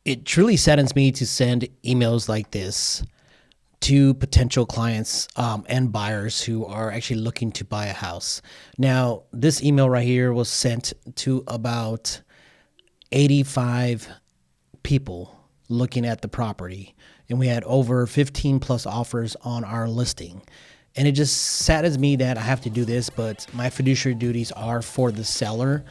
It truly saddens me to send emails like this to potential clients and buyers who are actually looking to buy a house. Now, this email right here was sent to about 85 people looking at the property, and we had over 15 plus offers on our listing. And it just saddens me that I have to do this, but my fiduciary duties are for the seller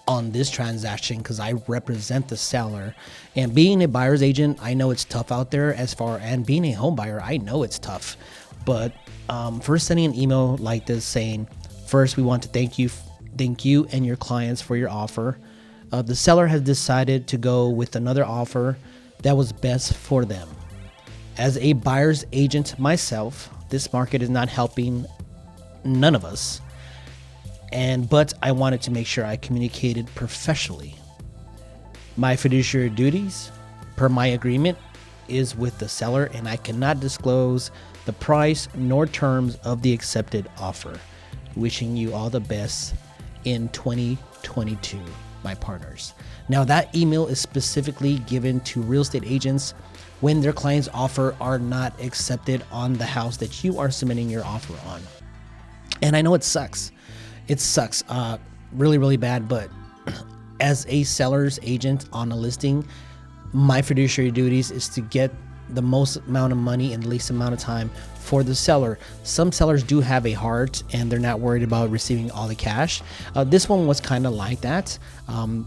on this transaction because I represent the seller. And being a buyer's agent, I know it's tough out there and being a home buyer, I know it's tough. But for sending an email like this saying, first, we want to thank you and your clients for your offer. The seller has decided to go with another offer that was best for them. As a buyer's agent myself, this market is not helping none of us. But I wanted to make sure I communicated professionally. My fiduciary duties, per my agreement, is with the seller, and I cannot disclose the price nor terms of the accepted offer. Wishing you all the best in 2022, my partners. Now, that email is specifically given to real estate agents when their client's offer are not accepted on the house that you are submitting your offer on. And I know it sucks. It sucks really, really bad. But as a seller's agent on a listing, my fiduciary duties is to get the most amount of money in the least amount of time for the seller. Some sellers do have a heart and they're not worried about receiving all the cash. This one was kind of like that.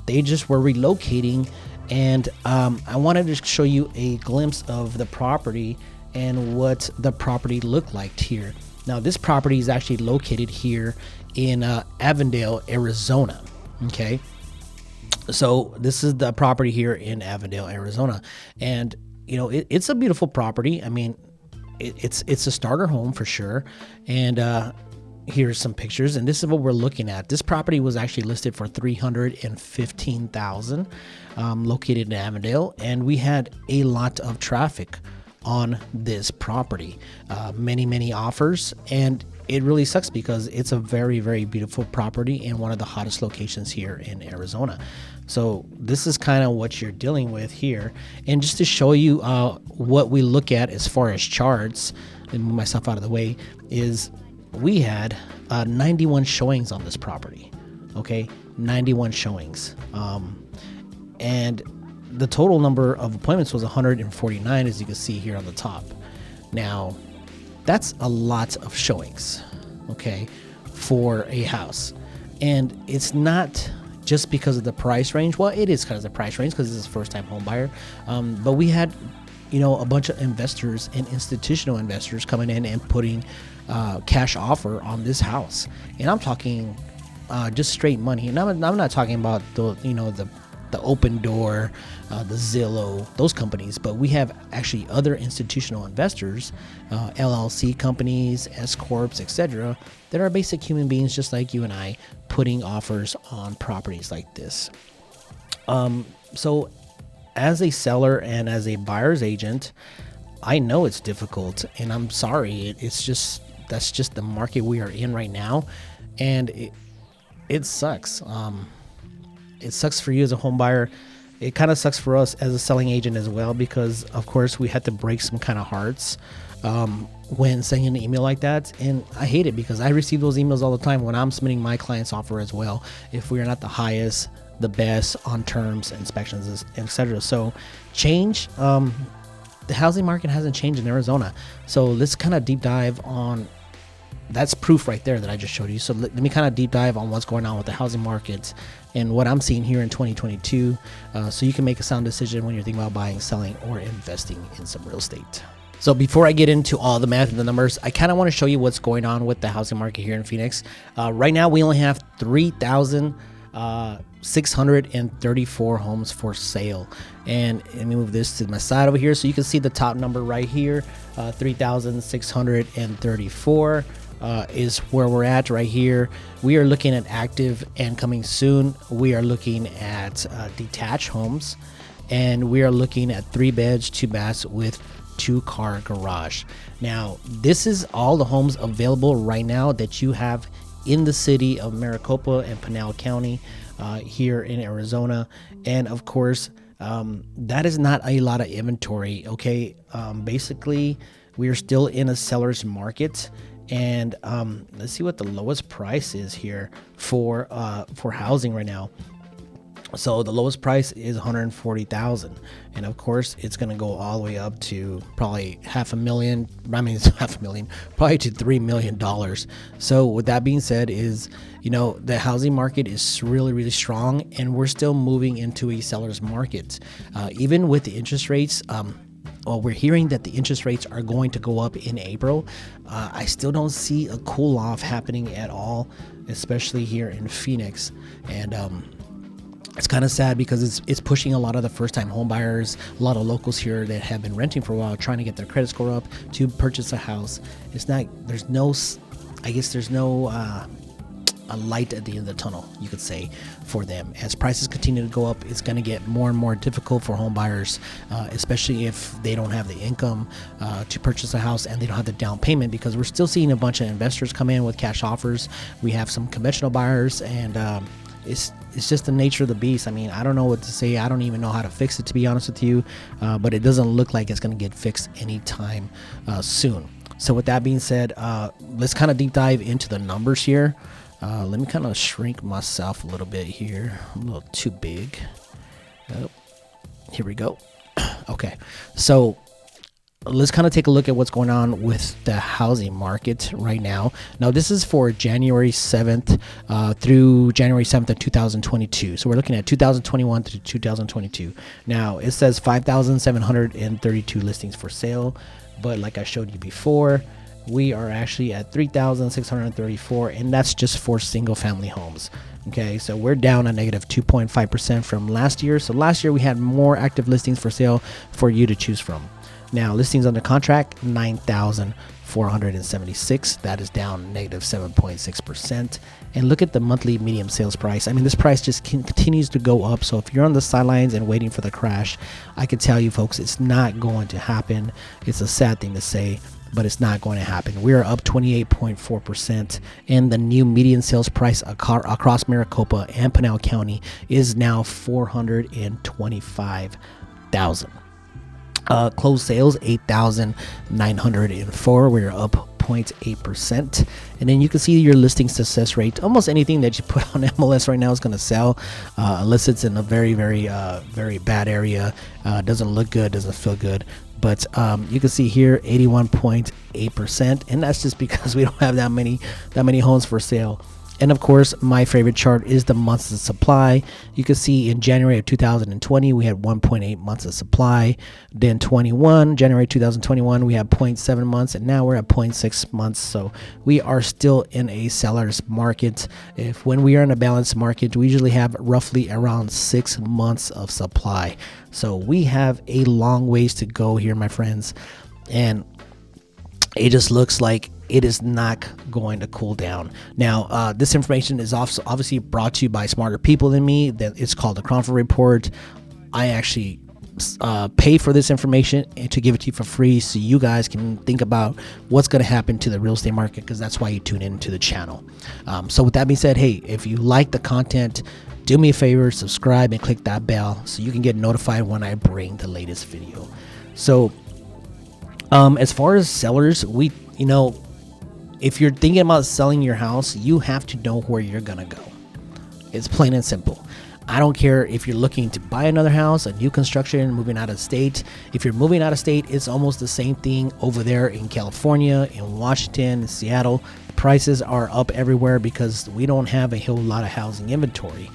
They just were relocating, and I wanted to show you a glimpse of the property and what the property looked like here. Now, this property is actually located here in Avondale, Arizona. Okay, so this is the property here in Avondale, Arizona, and you know it's a beautiful property. I mean, it's a starter home for sure. And here's some pictures, and this is what we're looking at. This property was actually listed for $315,000, located in Avondale, and we had a lot of traffic on this property, many offers, and it really sucks because it's a very, very beautiful property in one of the hottest locations here in Arizona. So this is kind of what you're dealing with here. And just to show you what we look at as far as charts, and move myself out of the way, is we had 91 showings on this property. Okay, 91 showings. And the total number of appointments was 149, as you can see here on the top. Now, that's a lot of showings, okay, for a house. And it's not just because of the price range. Well, it is because of the price range, because this is a first-time home buyer. But we had, a bunch of investors and institutional investors coming in and putting cash offer on this house. And I'm talking just straight money. And I'm not talking about the Open Door, the Zillow, those companies, but we have actually other institutional investors, LLC companies, S corps, etc., that are basic human beings just like you and I, putting offers on properties like this. So as a seller and as a buyer's agent, I know it's difficult, and I'm sorry. That's just the market we are in right now, and it sucks. It sucks for you as a home buyer. It kind of sucks for us as a selling agent as well, because of course we had to break some kind of hearts when sending an email like that. And I hate it because I receive those emails all the time when I'm submitting my client's offer as well, if we are not the highest, the best on terms, inspections, etc. So change. The housing market hasn't changed in Arizona. So let's kind of deep dive on. That's proof right there that I just showed you. So let me kind of deep dive on what's going on with the housing markets and what I'm seeing here in 2022, so you can make a sound decision when you're thinking about buying, selling, or investing in some real estate. So before I get into all the math and the numbers, I kind of want to show you what's going on with the housing market here in Phoenix. Right now, we only have 3,634 homes for sale. And let me move this to my side over here so you can see the top number right here, 3,634. Is where we're at right here. We are looking at active and coming soon. We are looking at detached homes, and we are looking at 3 beds, 2 baths with 2-car garage. Now, this is all the homes available right now that you have in the city of Maricopa and Pinal County here in Arizona. And of course, That is not a lot of inventory. Okay. Basically, we are still in a seller's market. And let's see what the lowest price is here for housing right now. So the lowest price is 140,000, and of course it's going to go all the way up to probably $500,000. I mean, it's $500,000, probably to $3 million. So with that being said, is the housing market is really, really strong, and we're still moving into a seller's market, even with the interest rates. Well, we're hearing that the interest rates are going to go up in April. I still don't see a cool off happening at all, especially here in Phoenix, and it's kind of sad because it's pushing a lot of the first-time home buyers, a lot of locals here that have been renting for a while, trying to get their credit score up to purchase a house. There's no a light at the end of the tunnel, you could say, for them. As prices continue to go up, it's going to get more and more difficult for home buyers, especially if they don't have the income to purchase a house and they don't have the down payment, because we're still seeing a bunch of investors come in with cash offers. We have some conventional buyers, and it's just the nature of the beast. I mean, I don't know what to say. I don't even know how to fix it, to be honest with you, but it doesn't look like it's going to get fixed anytime soon. So with that being said, let's kind of deep dive into the numbers here. Let me kind of shrink myself a little bit here. I'm a little too big. Oh, here we go. Okay, so let's kind of take a look at what's going on with the housing market right now. Now, this is for January 7th through January 7th of 2022. So we're looking at 2021 to 2022. Now, it says 5,732 listings for sale, but like I showed you before, we are actually at 3,634, and that's just for single family homes. Okay, so we're down a negative 2.5% from last year. So last year we had more active listings for sale for you to choose from. Now, listings under contract, 9,476. That is down negative 7.6%. And look at the monthly median sales price. I mean, this price just continues to go up. So if you're on the sidelines and waiting for the crash, I can tell you folks, it's not going to happen. It's a sad thing to say, but it's not going to happen. We are up 28.4%, and the new median sales price across Maricopa and Pinal County is now $425,000. Closed sales 8,904. We're up 0.8%, and then you can see your listing success rate. Almost anything that you put on MLS right now is going to sell, unless it's in a very, very, very bad area. Doesn't look good, doesn't feel good. But you can see here 81.8%, and that's just because we don't have that many homes for sale. And of course, my favorite chart is the months of supply. You can see in January of 2020, we had 1.8 months of supply. Then January 2021, we had 0.7 months, and now we're at 0.6 months. So we are still in a seller's market. When we are in a balanced market, we usually have roughly around 6 months of supply. So we have a long ways to go here, my friends. And it just looks like it is not going to cool down. Now, this information is also obviously brought to you by smarter people than me. It's called the Crawford Report. I actually pay for this information and to give it to you for free, so you guys can think about what's going to happen to the real estate market, because that's why you tune into the channel. So with that being said, hey, if you like the content, do me a favor, subscribe and click that bell so you can get notified when I bring the latest video. So as far as sellers, if you're thinking about selling your house, you have to know where you're gonna go. It's plain and simple. I don't care if you're looking to buy another house, a new construction, moving out of state. If you're moving out of state, it's almost the same thing over there in California, in Washington, in Seattle. Prices are up everywhere because we don't have a whole lot of housing inventory.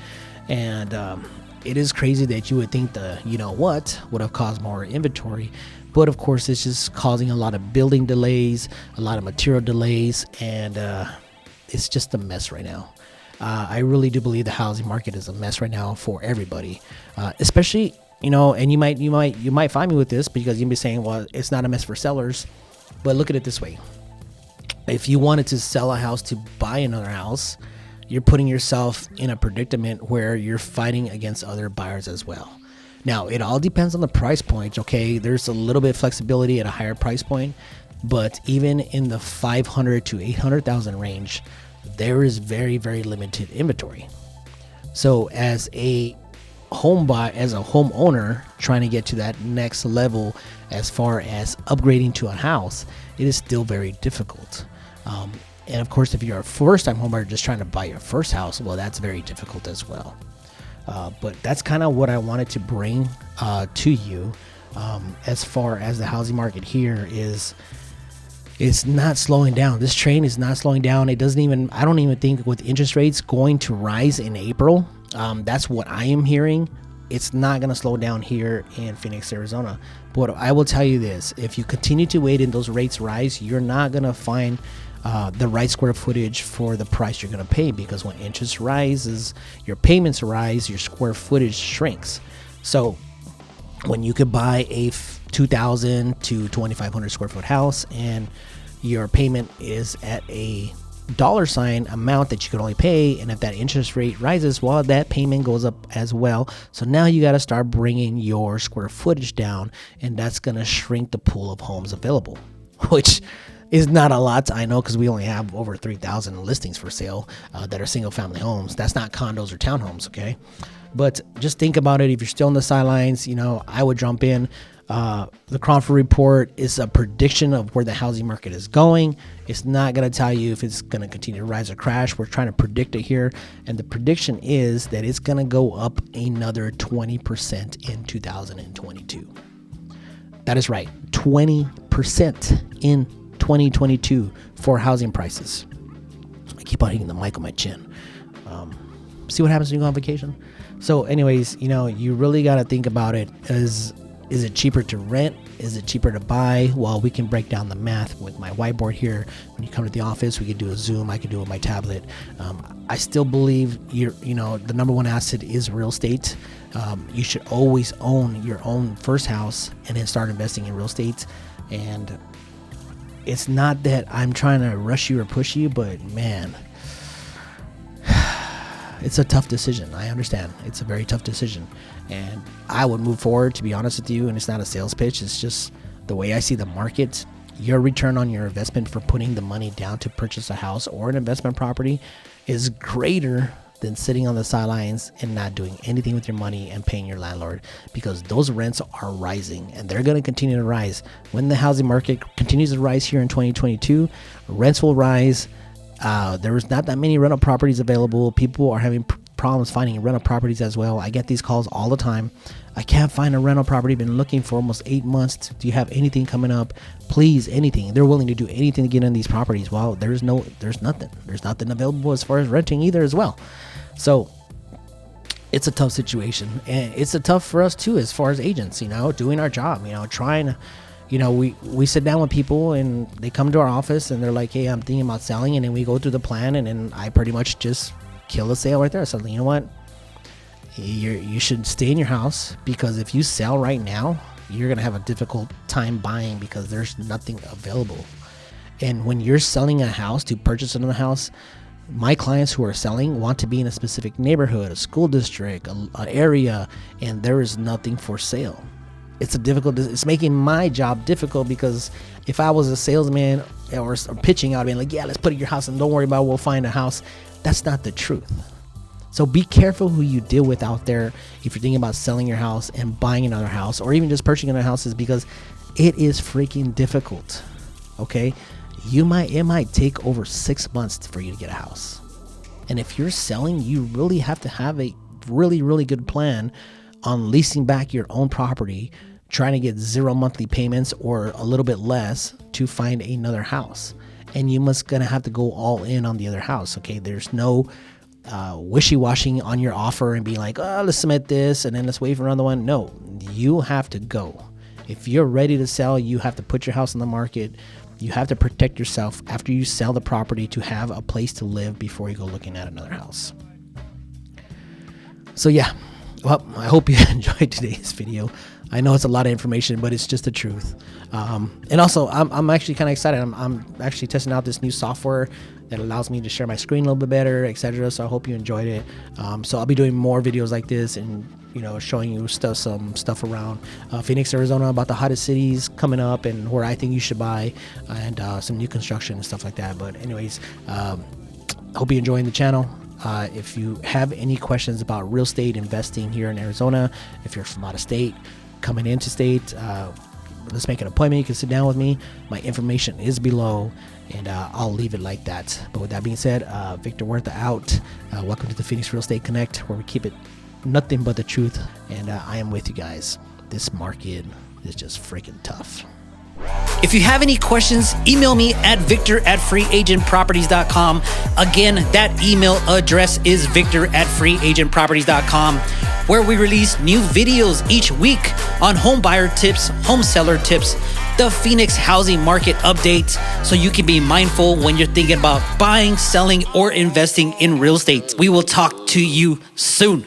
And it is crazy that you would think would have caused more inventory. But of course, it's just causing a lot of building delays, a lot of material delays, and it's just a mess right now. I really do believe the housing market is a mess right now for everybody, especially and you might find me with this, because you'll be saying, well, it's not a mess for sellers. But look at it this way: if you wanted to sell a house to buy another house, you're putting yourself in a predicament where you're fighting against other buyers as well. Now, it all depends on the price point, okay? There's a little bit of flexibility at a higher price point, but even in the 500 to 800,000 range, there is very, very limited inventory. So as a as a homeowner trying to get to that next level as far as upgrading to a house, it is still very difficult. And of course, if you're a first-time homeowner just trying to buy your first house, well, that's very difficult as well. But that's kind of what I wanted to bring to you as far as the housing market here is. It's not slowing down. This train is not slowing down. I don't even think with interest rates going to rise in April. That's what I am hearing. It's not going to slow down here in Phoenix, Arizona. But I will tell you this, if you continue to wait and those rates rise, you're not going to find the right square footage for the price you're going to pay, because when interest rises, your payments rise, your square footage shrinks. So when you could buy a 2,000 to 2,500 square foot house and your payment is at a dollar sign amount that you could only pay, and if that interest rate rises, well, that payment goes up as well. So now you got to start bringing your square footage down, and that's going to shrink the pool of homes available, which is not a lot, I know, because we only have over 3,000 listings for sale that are single family homes. That's not condos or townhomes, okay? But just think about it. If you're still on the sidelines, I would jump in. The Crawford report is a prediction of where the housing market is going. It's not going to tell you if it's going to continue to rise or crash. We're trying to predict it here. And the prediction is that it's going to go up another 20% in 2022. That is right. 20% in 2022 for housing prices. I keep on hitting the mic on my chin. See what happens when you go on vacation. So anyways, you really got to think about it as, is it cheaper to rent? Is it cheaper to buy? Well, we can break down the math with my whiteboard here. When you come to the office, we could do a Zoom. I could do it on my tablet. I still believe the number one asset is real estate. You should always own your own first house and then start investing in real estate. And it's not that I'm trying to rush you or push you, but man, it's a tough decision. I understand. It's a very tough decision. And I would move forward, to be honest with you. And it's not a sales pitch. It's just the way I see the market. Your return on your investment for putting the money down to purchase a house or an investment property is greater than sitting on the sidelines and not doing anything with your money and paying your landlord, because those rents are rising and they're going to continue to rise. When the housing market continues to rise here in 2022, rents will rise. There is not that many rental properties available. People are having problems finding rental properties as well. I get these calls all the time. I can't find a rental property. Been looking for almost 8 months. Do you have anything coming up? Please, anything. They're willing to do anything to get in these properties. Well, there's nothing. There's nothing available as far as renting either as well. So it's a tough situation, and it's a tough for us too as far as agents, doing our job, trying to, we sit down with people and they come to our office and they're like, hey, I'm thinking about selling. And then we go through the plan, and then I pretty much just kill the sale right there. So you know what? You should stay in your house, because if you sell right now, you're going to have a difficult time buying because there's nothing available. And when you're selling a house to purchase another house, my clients who are selling want to be in a specific neighborhood, a school district, an area, and there is nothing for sale. It's making my job difficult, because if I was a salesman or pitching, I'd be like, yeah, let's put it in your house and don't worry about it, we'll find a house. That's not the truth. So be careful who you deal with out there if you're thinking about selling your house and buying another house, or even just purchasing another house, because it is freaking difficult. Okay? It might take over 6 months for you to get a house. And if you're selling, you really have to have a really, really good plan on leasing back your own property, trying to get 0 monthly payments or a little bit less to find another house. And you gonna have to go all in on the other house. Okay, there's no wishy-washy on your offer and being like, oh, let's submit this and then let's wait for another one. No, you have to go. If you're ready to sell, you have to put your house on the market. You have to protect yourself after you sell the property to have a place to live before you go looking at another house. So yeah, well, I hope you enjoyed today's video. I know it's a lot of information, but it's just the truth. And also, I'm actually kind of excited. I'm actually testing out this new software that allows me to share my screen a little bit better, etc. So I hope you enjoyed it. So I'll be doing more videos like this, and showing you some stuff around Phoenix, Arizona, about the hottest cities coming up and where I think you should buy, and some new construction and stuff like that. But anyways, I hope you're enjoying the channel. If you have any questions about real estate investing here in Arizona, if you're from out of state, coming into state, let's make an appointment. You can sit down with me. My information is below, and I'll leave it like that. But with that being said, Victor Huerta out. Welcome to the Phoenix Real Estate Connect, where we keep it nothing but the truth. And I am with you guys. This market is just freaking tough. If you have any questions, email me at victor@freeagentproperties.com. Again, that email address is victor@freeagentproperties.com, where we release new videos each week on home buyer tips, home seller tips, the Phoenix housing market updates, so you can be mindful when you're thinking about buying, selling, or investing in real estate. We will talk to you soon.